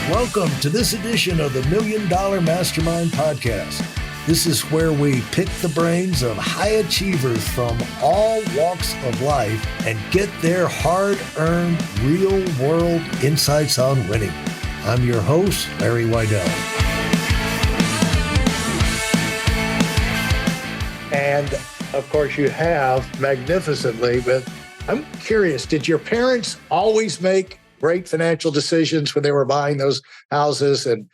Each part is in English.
Welcome to this edition of the Million Dollar Mastermind podcast. This is where we pick the brains of high achievers from all walks of life and get their hard-earned, real-world insights on winning. I'm your host, Larry Weidel. And, of course, you have magnificently, but I'm curious, did your parents always make great financial decisions when they were buying those houses and,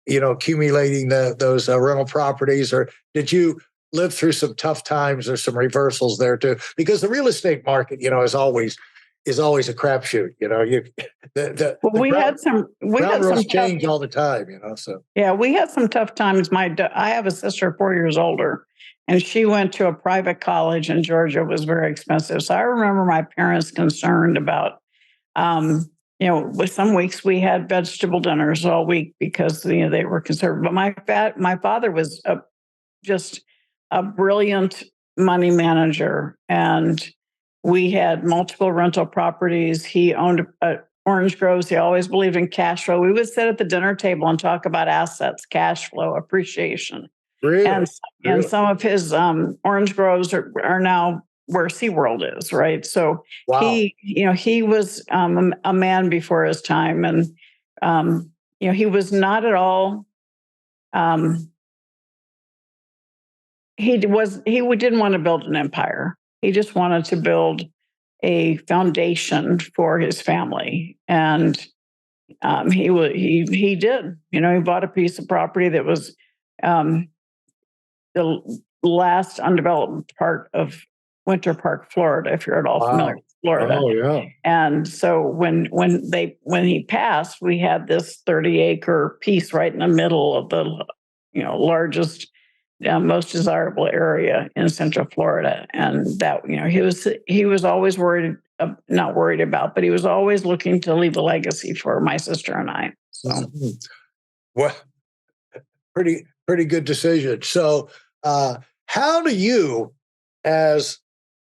accumulating those rental properties? Or did you live through some tough times or some reversals there too? Because the real estate market, is always a crapshoot. We had some change all the time. So yeah, we had some tough times. I have a sister 4 years older, and she went to a private college in Georgia. It was very expensive. So I remember my parents concerned about. With some weeks we had vegetable dinners all week because they were conservative. But my father was just a brilliant money manager, and we had multiple rental properties. He owned orange groves. He always believed in cash flow. We would sit at the dinner table and talk about assets, cash flow, appreciation. Really? And some of his orange groves are now where SeaWorld is, right? So wow. he was a man before his time, and he was not at all. He didn't want to build an empire. He just wanted to build a foundation for his family, and he did. He bought a piece of property that was the last undeveloped part of Winter Park, Florida, if you're at all familiar with Florida. Oh, yeah. And so when he passed, we had this 30-acre piece right in the middle of the largest, most desirable area in Central Florida. And that he was always not worried about, but he was always looking to leave a legacy for my sister and I. So, well, pretty good decision. So, how do you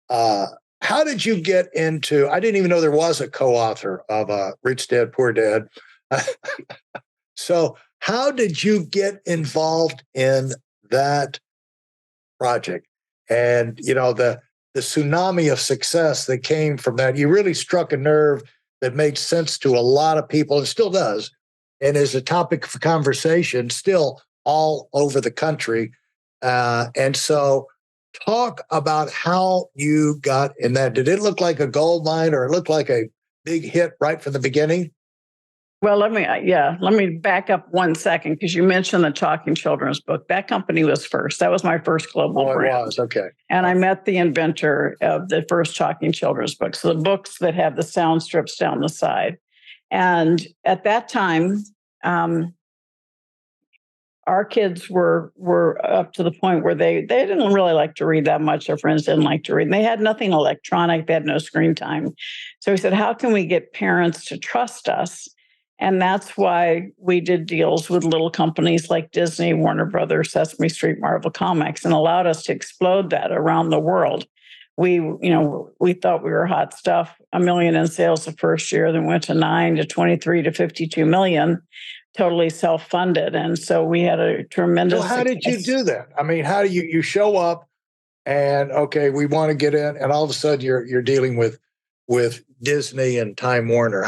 how did you get into, I didn't even know there was a co-author of Rich Dad, Poor Dad. So how did you get involved in that project? And, the tsunami of success that came from that, you really struck a nerve that made sense to a lot of people and still does. And is a topic for conversation still all over the country. And so talk about how you got in that. Did it look like a gold mine, or it looked like a big hit right from the beginning? Well, let me back up 1 second, because you mentioned the Talking Children's Book. That company was first. That was my first global brand. It was, okay. And I met the inventor of the first Talking Children's Book. So the books that have the sound strips down the side. And at that time, our kids were up to the point where they didn't really like to read that much. Their friends didn't like to read. And they had nothing electronic. They had no screen time. So we said, how can we get parents to trust us? And that's why we did deals with little companies like Disney, Warner Brothers, Sesame Street, Marvel Comics, and allowed us to explode that around the world. We thought we were hot stuff. $1 million in sales the first year, then went to 9 to 23 to 52 million. Totally self-funded. And so we had a tremendous So how did you do that? I mean, how do you show up and, okay, we want to get in, and all of a sudden you're dealing with Disney and Time Warner.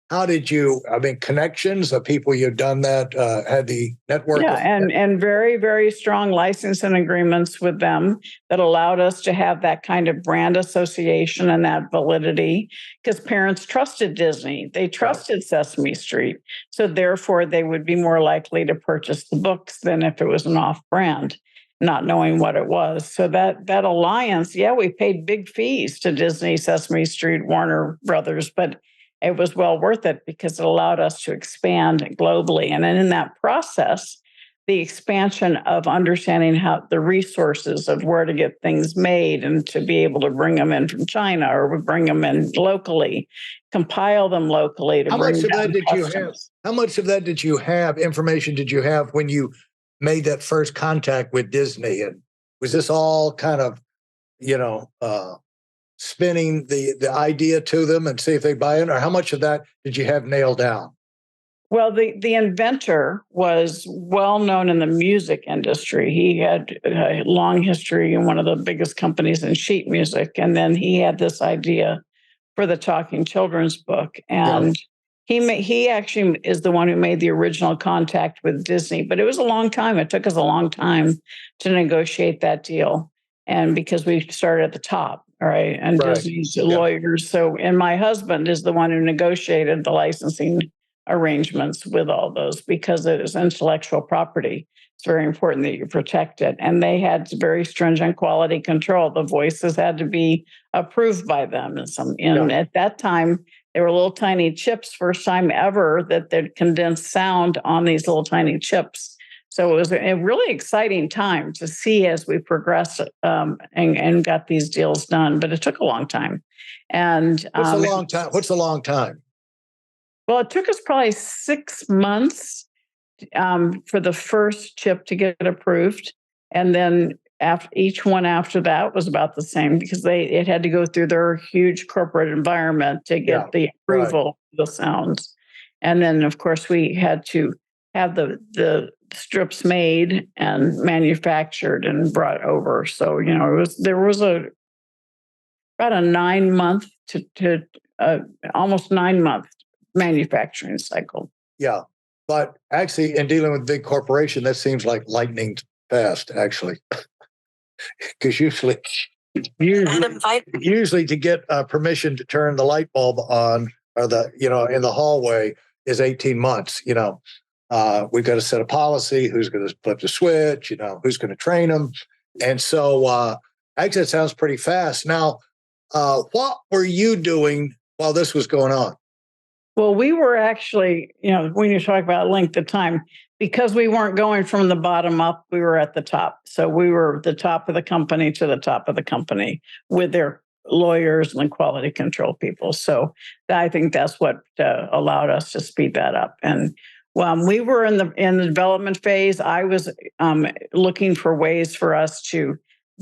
How did you, connections of people you've done that, had the network? Yeah, and very, very strong licensing agreements with them that allowed us to have that kind of brand association and that validity, because parents trusted Disney. They trusted Sesame Street. So therefore, they would be more likely to purchase the books than if it was an off-brand, not knowing what it was. So that alliance, we paid big fees to Disney, Sesame Street, Warner Brothers, but it was well worth it because it allowed us to expand globally. And then in that process, the expansion of understanding how the resources of where to get things made and to be able to bring them in from China or bring them in locally, compile them locally. How much of that did you have? How much of that did you have? Information did you have when you made that first contact with Disney? And was this all kind of, spinning the idea to them and see if they buy in, or how much of that did you have nailed down? Well, the inventor was well known in the music industry. He had a long history in one of the biggest companies in sheet music. And then he had this idea for the talking children's book. Yeah. And he actually is the one who made the original contact with Disney. But it was a long time. It took us a long time to negotiate that deal. And because we started at the top, all right, and Right. Disney's lawyers. So, and my husband is the one who negotiated the licensing arrangements with all those because it is intellectual property. It's very important that you protect it. And they had very stringent quality control. The voices had to be approved by them. And at that time, they were little tiny chips, first time ever that they'd condensed sound on these little tiny chips. So it was a really exciting time to see as we progressed and got these deals done. But it took a long time. And what's a long time? What's a long time? Well, it took us probably 6 months for the first chip to get approved, and then after each one after that was about the same because it had to go through their huge corporate environment to get the approval of the sounds, and then of course we had to have the strips made and manufactured and brought over. So there was about a 9 month to almost 9 month manufacturing cycle. Yeah. But actually, in dealing with big corporation, that seems like lightning fast, actually. Because usually to get permission to turn the light bulb on or in the hallway is 18 months. We've got to set a policy, who's going to flip the switch, who's going to train them. And so actually, it sounds pretty fast. Now, what were you doing while this was going on? Well, we were actually, when you talk about length of time, because we weren't going from the bottom up, we were at the top. So we were the top of the company to the top of the company with their lawyers and quality control people. So I think that's what allowed us to speed that up. And we were in the development phase. I was looking for ways for us to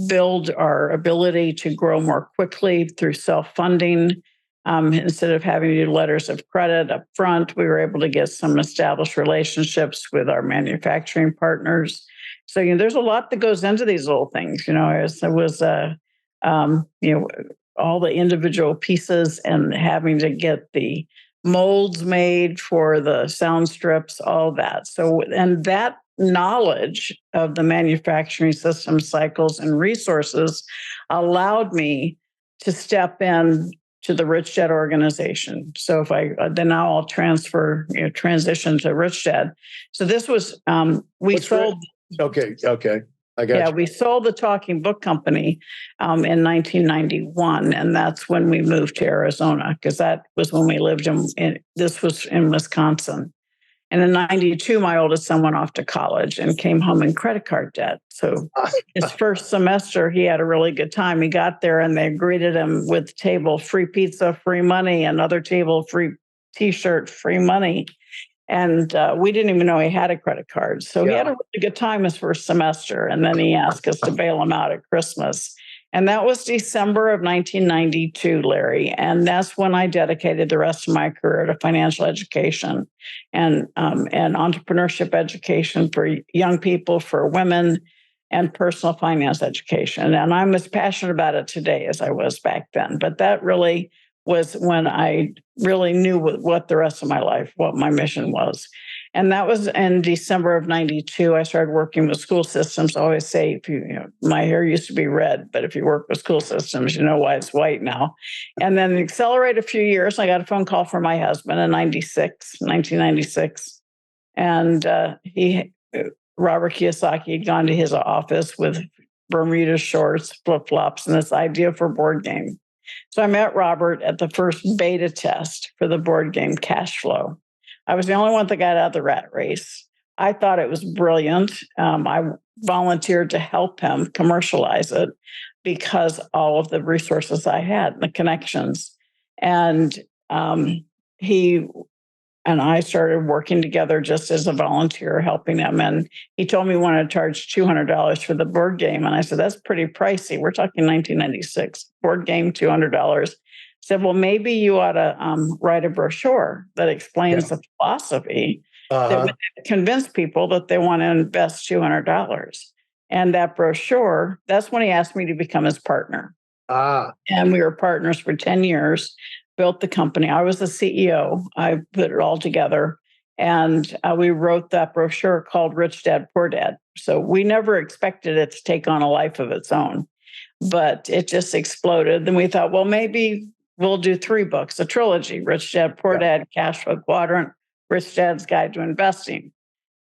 build our ability to grow more quickly through self-funding. Instead of having to do letters of credit up front, we were able to get some established relationships with our manufacturing partners. So, there's a lot that goes into these little things, as it was, all the individual pieces and having to get the molds made for the sound strips, all that. So, and that knowledge of the manufacturing system cycles and resources allowed me to step in to the Rich Dad organization. So if then now I'll transition to Rich Dad. So this was, we sold. Okay. I got you. We sold the Talking Book Company in 1991. And that's when we moved to Arizona because that was when we lived this was in Wisconsin. And in 92, my oldest son went off to college and came home in credit card debt. So his first semester, he had a really good time. He got there and they greeted him with table, free pizza, free money, another table, free T-shirt, free money. And we didn't even know he had a credit card. So he had a really good time his first semester. And then he asked us to bail him out at Christmas. And that was December of 1992, Larry. And that's when I dedicated the rest of my career to financial education and entrepreneurship education for young people, for women, and personal finance education. And I'm as passionate about it today as I was back then. But that really was when I really knew what the rest of my life, what my mission was. And that was in December of 92. I started working with school systems. I always say, my hair used to be red, but if you work with school systems, you know why it's white now. And then accelerate a few years. I got a phone call from my husband in 1996. And Robert Kiyosaki had gone to his office with Bermuda shorts, flip-flops, and this idea for board game. So I met Robert at the first beta test for the board game Cash Flow. I was the only one that got out of the rat race. I thought it was brilliant. I volunteered to help him commercialize it because all of the resources I had, the connections. And he and I started working together just as a volunteer, helping him. And he told me he wanted to charge $200 for the board game. And I said, that's pretty pricey. We're talking 1996. Board game, $200. said, well, maybe you ought to write a brochure that explains the philosophy that would convince people that they want to invest $200. And that brochure, that's when he asked me to become his partner. And we were partners for 10 years, built the company. I was the CEO. I put it all together. And we wrote that brochure called Rich Dad, Poor Dad. So we never expected it to take on a life of its own, but it just exploded. Then we thought, well, maybe we'll do 3 books, a trilogy: Rich Dad, Poor Dad, Cash Flow Quadrant, Rich Dad's Guide to Investing.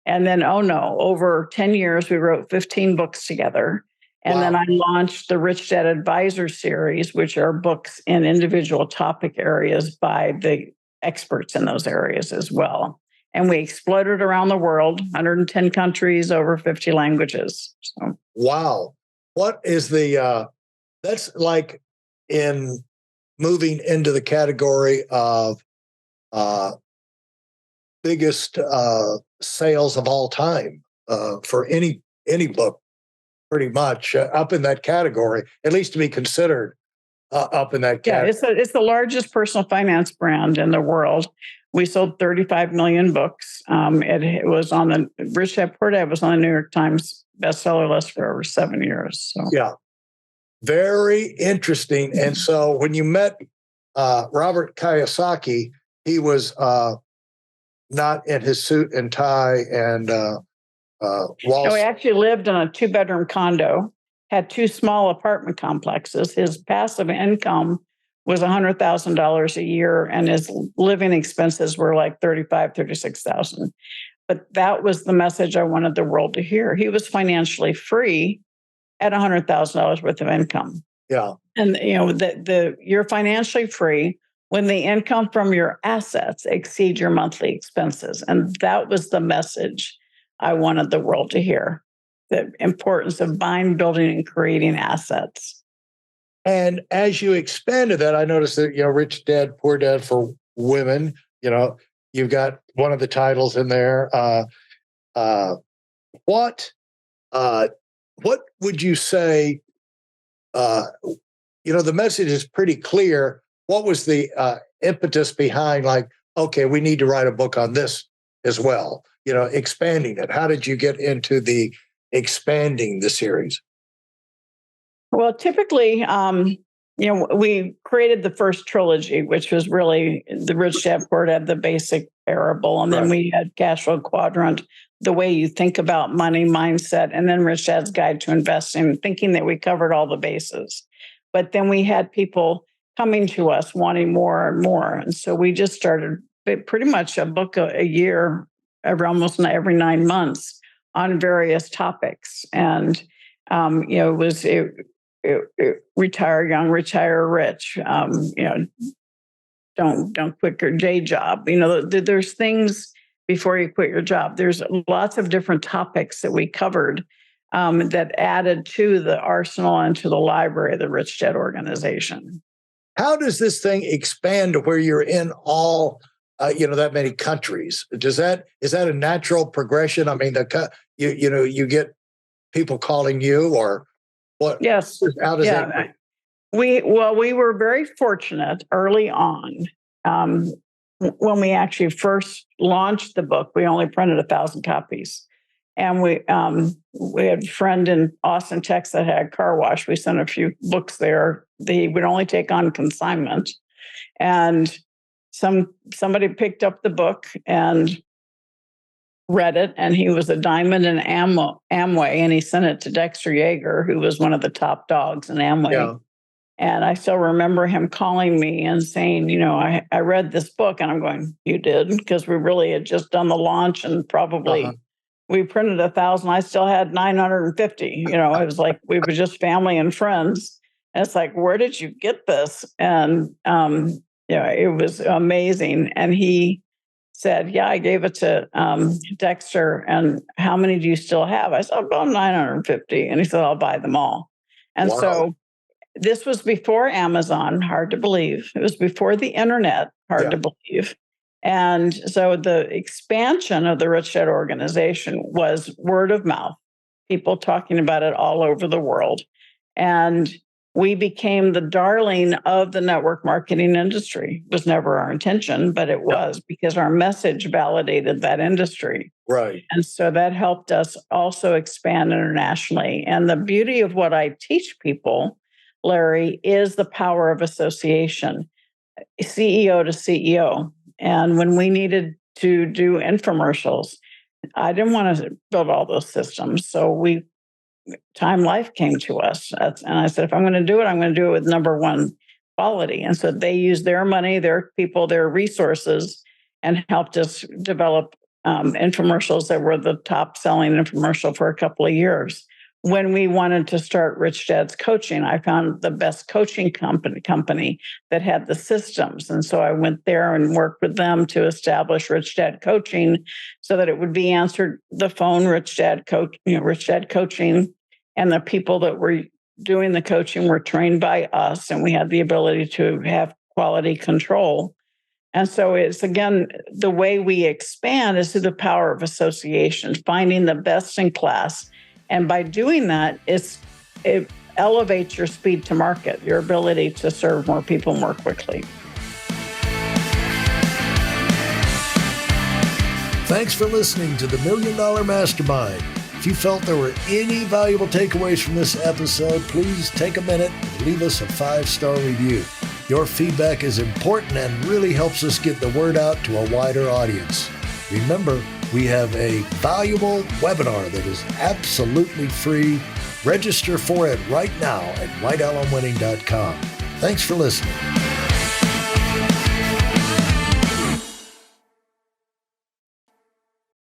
And then, oh no, over 10 years, we wrote 15 books together. And then I launched the Rich Dad Advisor series, which are books in individual topic areas by the experts in those areas as well. And we exploded around the world, 110 countries, over 50 languages. So. Wow. What is that's like in moving into the category of biggest sales of all time for any book, pretty much up in that category, at least to be considered up in that category. Yeah, it's the largest personal finance brand in the world. We sold 35 million books. It was on the Rich Dad Poor Dad was on the New York Times bestseller list for over 7 years. So. Yeah, very interesting. And so when you met Robert Kiyosaki, he was not in his suit and tie and No, he actually lived in a 2-bedroom condo, had 2 small apartment complexes. His passive income was $100,000 a year, and his living expenses were like $36,000. But that was the message I wanted the world to hear. He was financially free at $100,000 worth of income. Yeah, and you're financially free when the income from your assets exceed your monthly expenses, and that was the message I wanted the world to hear: the importance of buying, building, and creating assets. And as you expanded that, I noticed that, Rich Dad, Poor Dad for women, you've got one of the titles in there. What would you say, the message is pretty clear. What was the impetus behind, like, okay, we need to write a book on this as well, expanding it? How did you get into the expanding the series? Well, typically, we created the first trilogy, which was really the Rich Dad Poor Dad, the basic parable. And then we had Cash Flow Quadrant, the way you think about money mindset, and then Rich Dad's Guide to Investing, thinking that we covered all the bases. But then we had people coming to us wanting more and more. And so we just started pretty much a book a year, almost every 9 months on various topics. And, it was retire young, retire rich, don't quit your day job. There's things before you quit your job. There's lots of different topics that we covered that added to the arsenal and to the library of the Rich Dad organization. How does this thing expand to where you're in all, that many countries? Is that a natural progression? I mean, you get people calling you, or what? Yes. How does that? We were very fortunate early on. When we actually first launched the book, we only printed 1,000 copies. And we had a friend in Austin, Texas that had a car wash. We sent a few books there. They would only take on consignment. And somebody picked up the book and read it, and he was a diamond in Amway, and he sent it to Dexter Yeager, who was one of the top dogs in Amway. Yeah. And I still remember him calling me and saying, I read this book, and I'm going, you did? Because we really had just done the launch, and probably we printed 1,000. I still had 950. It was like we were just family and friends. And it's like, where did you get this? And it was amazing. And he said, yeah, I gave it to Dexter. And how many do you still have? I said, about 950. And he said, I'll buy them all. And so this was before Amazon, hard to believe. It was before the internet, hard to believe. And so the expansion of the Rich Dad organization was word of mouth, people talking about it all over the world. And we became the darling of the network marketing industry. It was never our intention, but it was because our message validated that industry. Right. And so that helped us also expand internationally. And the beauty of what I teach people, Larry, is the power of association, CEO to CEO. And when we needed to do infomercials, I didn't want to build all those systems. So Time Life came to us. And I said, if I'm going to do it, I'm going to do it with number one quality. And so they used their money, their people, their resources, and helped us develop infomercials that were the top selling infomercial for a couple of years. When we wanted to start Rich Dad's Coaching, I found the best coaching company that had the systems. And so I went there and worked with them to establish Rich Dad Coaching so that it would be answered the phone, Rich Dad Coaching. And the people that were doing the coaching were trained by us, and we had the ability to have quality control. And so it's, again, the way we expand is through the power of association, finding the best in class. And by doing that, it elevates your speed to market, your ability to serve more people more quickly. Thanks for listening to the Million Dollar Mastermind. If you felt there were any valuable takeaways from this episode, please take a minute and leave us a 5-star review. Your feedback is important and really helps us get the word out to a wider audience. Remember, we have a valuable webinar that is absolutely free. Register for it right now at weidelonwinning.com. Thanks for listening.